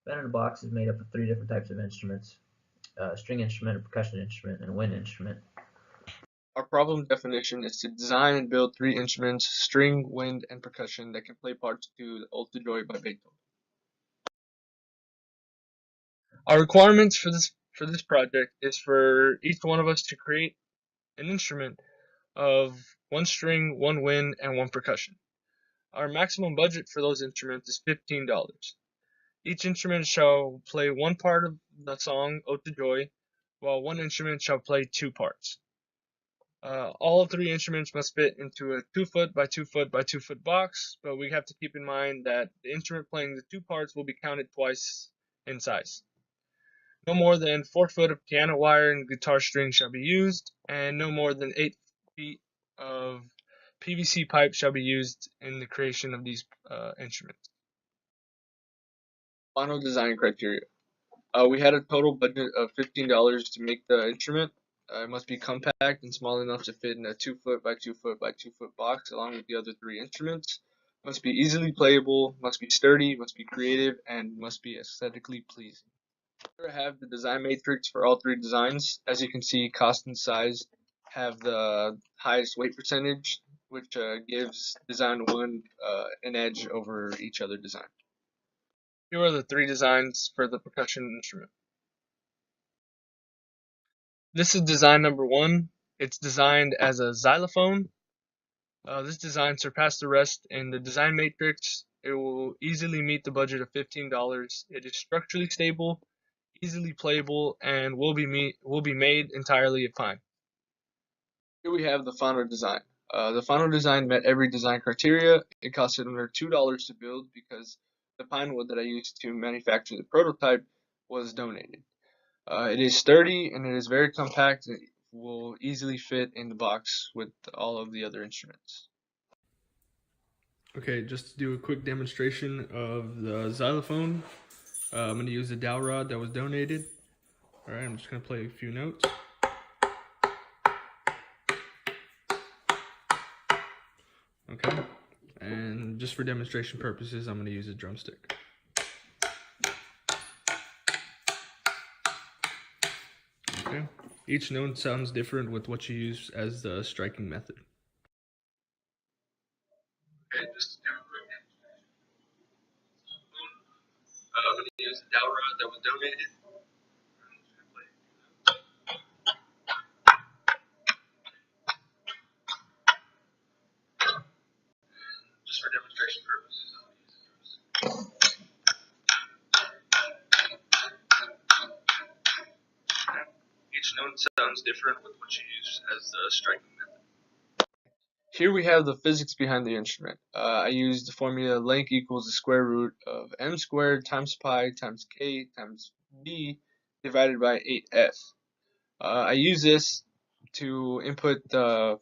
Band in a Box is made up of 3 different types of instruments: a string instrument, a percussion instrument, and a wind instrument. Our problem definition is to design and build 3 instruments, string, wind, and percussion, that can play parts to the Ode to Joy by Beethoven. Our requirements for this project is for each one of us to create an instrument of 1 string, 1 wind, and 1 percussion. Our maximum budget for those instruments is $15. Each instrument shall play 1 part of the song Ode to Joy, while 1 instrument shall play 2 parts. All 3 instruments must fit into a 2 foot by 2 foot by 2 foot box, but we have to keep in mind that the instrument playing the 2 parts will be counted twice in size. No more than 4 foot of piano wire and guitar string shall be used, and no more than 8 feet of PVC pipe shall be used in the creation of these instruments. Final design criteria. We had a total budget of $15 to make the instrument. It must be compact and small enough to fit in a 2 foot by 2 foot by 2 foot box along with the other 3 instruments. Must be easily playable, must be sturdy, must be creative, and must be aesthetically pleasing. Here I have the design matrix for all 3 designs. As you can see, cost and size have the highest weight percentage, which gives design 1 an edge over each other design. Here are the 3 designs for the percussion instrument. This is design number 1. It's designed as a xylophone. This design surpassed the rest in the design matrix. It will easily meet the budget of $15. It is structurally stable, easily playable, and will be made entirely of pine. Here we have the final design. The final design met every design criteria. It costed under $2 to build because the pine wood that I used to manufacture the prototype was donated. It is sturdy and it is very compact. It will easily fit in the box with all of the other instruments. Okay, just to do a quick demonstration of the xylophone, I'm going to use the dowel rod that was donated. Alright, I'm just going to play a few notes. Okay, and just for demonstration purposes, I'm going to use a drumstick. Okay, each note sounds different with what you use as the striking method. Okay, just to do a quick demonstration. I'm going to use the dowel rod that was donated. Just for demonstration purposes, I'm going to use a drumstick. Each note sounds different with what you use as the striking method. Here we have the physics behind the instrument. I used the formula length equals the square root of m squared times pi times k times b divided by 8f. I use this to input the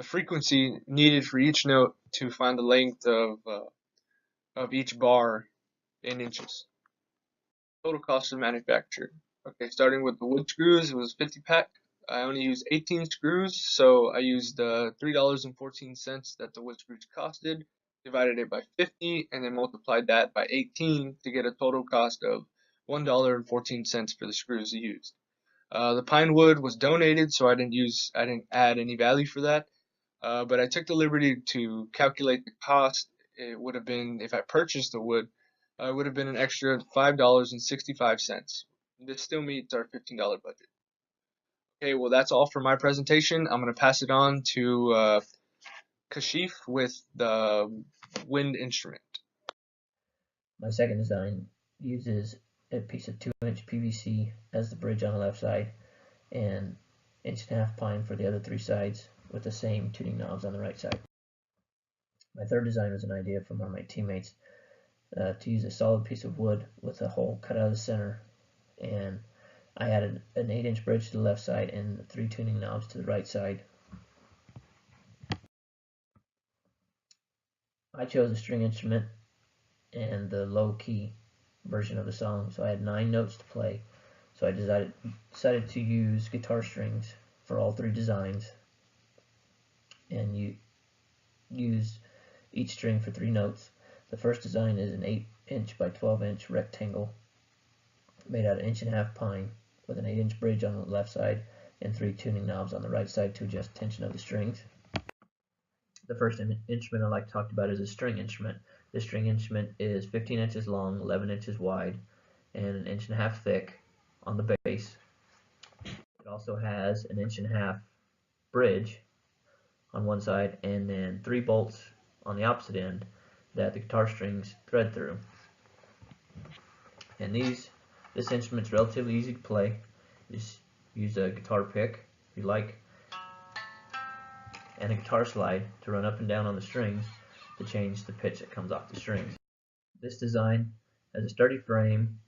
frequency needed for each note to find the length of each bar in inches. Total cost of manufacture. Okay, starting with the wood screws, it was 50 pack. I only used 18 screws, so I used $3.14 that the wood screws costed, divided it by 50, and then multiplied that by 18 to get a total cost of $1.14 for the screws used. The pine wood was donated, so I didn't add any value for that. But I took the liberty to calculate the cost. It would have been, if I purchased the wood, it would have been an extra $5.65. This still meets our $15 budget. Okay, well that's all for my presentation. I'm going to pass it on to Kashif with the wind instrument. My second design uses a piece of 2-inch PVC as the bridge on the left side and 1.5-inch pine for the other 3 sides with the same tuning knobs on the right side. My third design was an idea from one of my teammates to use a solid piece of wood with a hole cut out of the center, and I added an 8-inch bridge to the left side and 3 tuning knobs to the right side. I chose a string instrument and the low key version of the song, so I had 9 notes to play. So I decided to use guitar strings for all 3 designs, and you use each string for 3 notes. The first design is an 8" by 12" rectangle made out of 1.5" pine with an 8" bridge on the left side and 3 tuning knobs on the right side to adjust tension of the strings. The first instrument I'd like to talk about is a string instrument. This string instrument is 15 inches long, 11 inches wide, and 1.5" thick on the base. It also has an 1.5" bridge on one side and then 3 bolts on the opposite end that the guitar strings thread through. And this instrument's relatively easy to play. Just use a guitar pick if you like and a guitar slide to run up and down on the strings to change the pitch that comes off the strings. This design has a sturdy frame.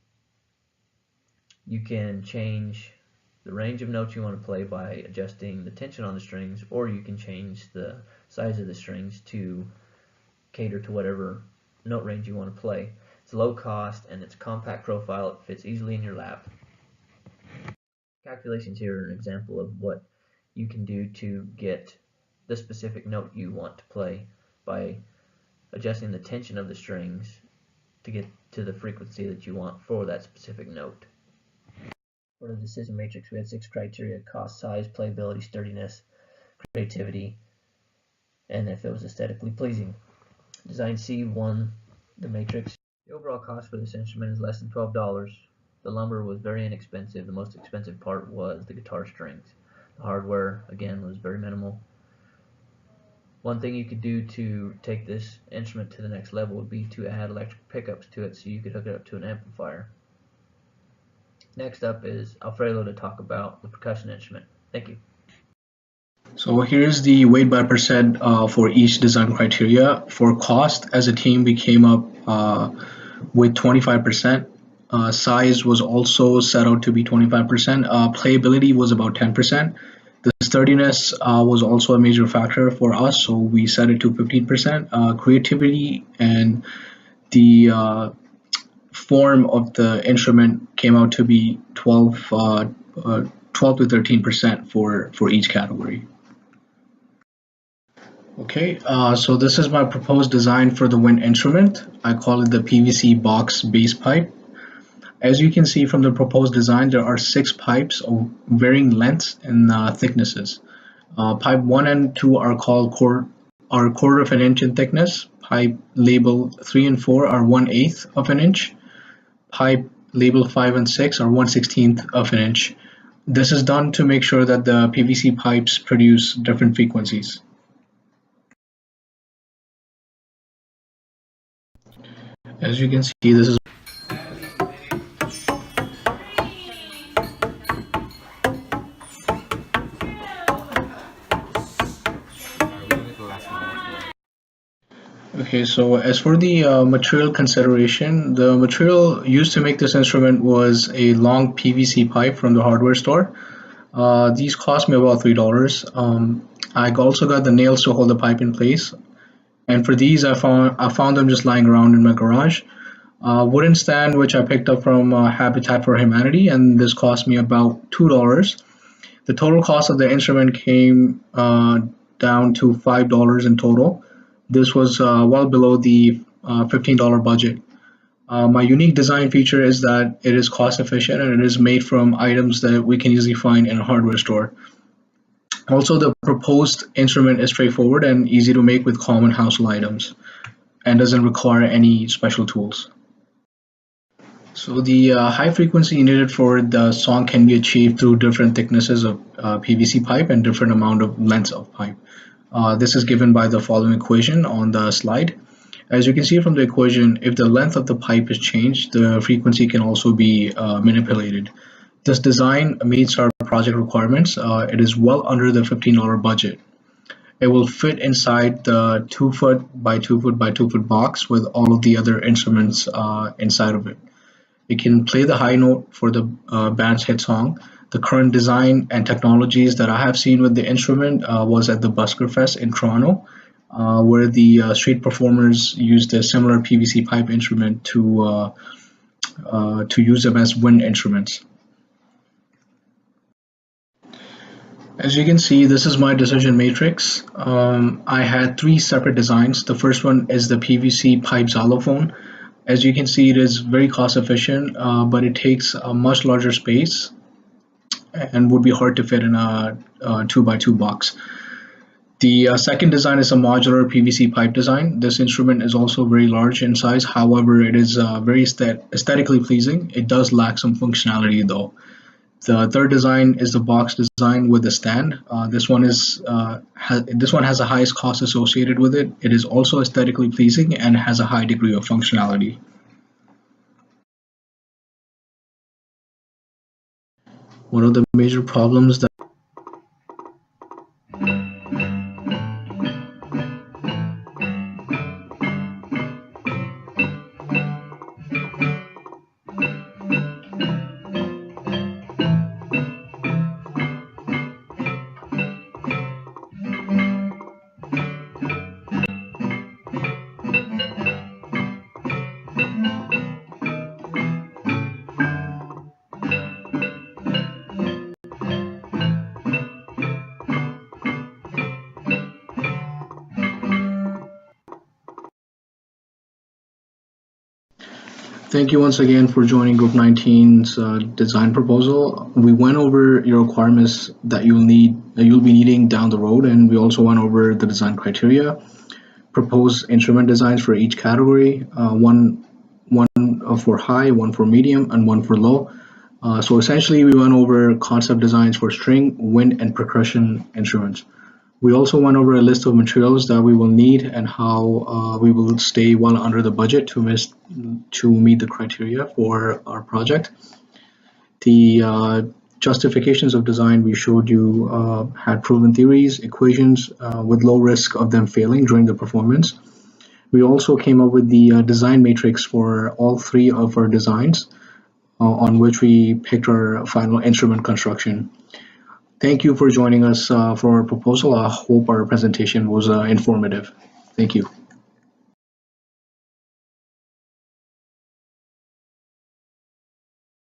You can change the range of notes you want to play by adjusting the tension on the strings, or you can change the size of the strings to cater to whatever note range you want to play. It's low cost and it's a compact profile. It fits easily in your lap. Calculations here are an example of what you can do to get the specific note you want to play by adjusting the tension of the strings to get to the frequency that you want for that specific note. For the decision matrix, we had 6 criteria: cost, size, playability, sturdiness, creativity, and if it was aesthetically pleasing. Design C won the matrix. The overall cost for this instrument is less than $12. The lumber was very inexpensive. The most expensive part was the guitar strings. The hardware, again, was very minimal. One thing you could do to take this instrument to the next level would be to add electric pickups to it so you could hook it up to an amplifier. Next up is Alfredo to talk about the percussion instrument. Thank you. So here's the weight by percent for each design criteria. For cost, as a team, we came up with 25%. Size was also set out to be 25%. Playability was about 10%. The sturdiness was also a major factor for us, so we set it to 15%. Creativity and the form of the instrument came out to be 12 to 13% for each category. Okay, so this is my proposed design for the wind instrument. I call it the PVC box bass pipe. As you can see from the proposed design, there are 6 pipes of varying lengths and thicknesses. Pipe 1 and 2 are called quarter of an inch in thickness. Pipe label 3 and 4 are 1/8 of an inch. Pipe label 5 and 6 are 1/16 of an inch. This is done to make sure that the PVC pipes produce different frequencies. As you can see, this is okay. So as for the material consideration, the material used to make this instrument was a long PVC pipe from the hardware store. These cost me about $3. I also got the nails to hold the pipe in place, and for these I found them just lying around in my garage. Wooden stand which I picked up from Habitat for Humanity, and this cost me about $2. The total cost of the instrument came down to $5 in total. This was well below the $15 budget. My unique design feature is that it is cost efficient and it is made from items that we can easily find in a hardware store. Also, the proposed instrument is straightforward and easy to make with common household items and doesn't require any special tools. So the high frequency needed for the song can be achieved through different thicknesses of PVC pipe and different amount of lengths of pipe. This is given by the following equation on the slide. As you can see from the equation, if the length of the pipe is changed, the frequency can also be manipulated. This design meets our project requirements. It is well under the $15 budget. It will fit inside the 2 foot by 2 foot by 2 foot box with all of the other instruments inside of it. It can play the high note for the band's hit song. The current design and technologies that I have seen with the instrument was at the Busker Fest in Toronto, where the street performers used a similar PVC pipe instrument to use them as wind instruments. As you can see, this is my decision matrix. I had three separate designs. The first one is the PVC pipe xylophone. As you can see, it is very cost efficient, but it takes a much larger space and would be hard to fit in a 2x2 box. The second design is a modular PVC pipe design. This instrument is also very large in size. However, it is very aesthetically pleasing. It does lack some functionality though. The third design is the box design with a stand. This one has the highest cost associated with it. It is also aesthetically pleasing and has a high degree of functionality. One of the major problems that Thank you once again for joining Group 19's design proposal. We went over your requirements that you'll be needing down the road, and we also went over the design criteria, proposed instrument designs for each category, one for high, one for medium, and one for low. So essentially, we went over concept designs for string, wind, and percussion instruments. We also went over a list of materials that we will need and how we will stay well under the budget to meet the criteria for our project. The justifications of design we showed you had proven theories, equations with low risk of them failing during the performance. We also came up with the design matrix for all three of our designs on which we picked our final instrument construction. Thank you for joining us for our proposal. I hope our presentation was informative. Thank you.